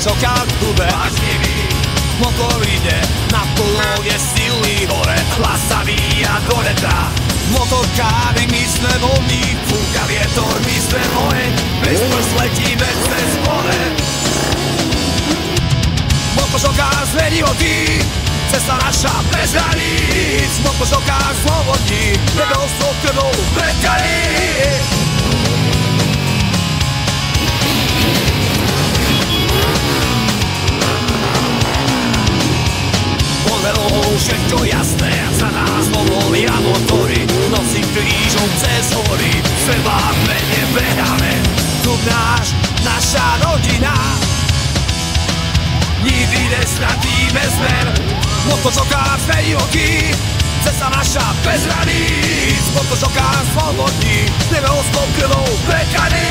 motočoka v klube motor ide na pologe sily hore, lasaví a doletra. Motorkári, my sme voľní, fúka vietor, my sme oheň, bez prst letíme cez more. Motočoka zmení hodí, cesta naša bez hraníc. Motočoka slobodní, nebelstvo krvou prekaní. Všetko jasné, za nás povolia motory, nosí krížom cez hory, seba mene beháme. Klub náš, naša rodina, nikdy nestratíme smer. Motočoká zmení oky, cesta naša bez hraníc. Motočoká slobodní, nebelstvo krvou prekaní.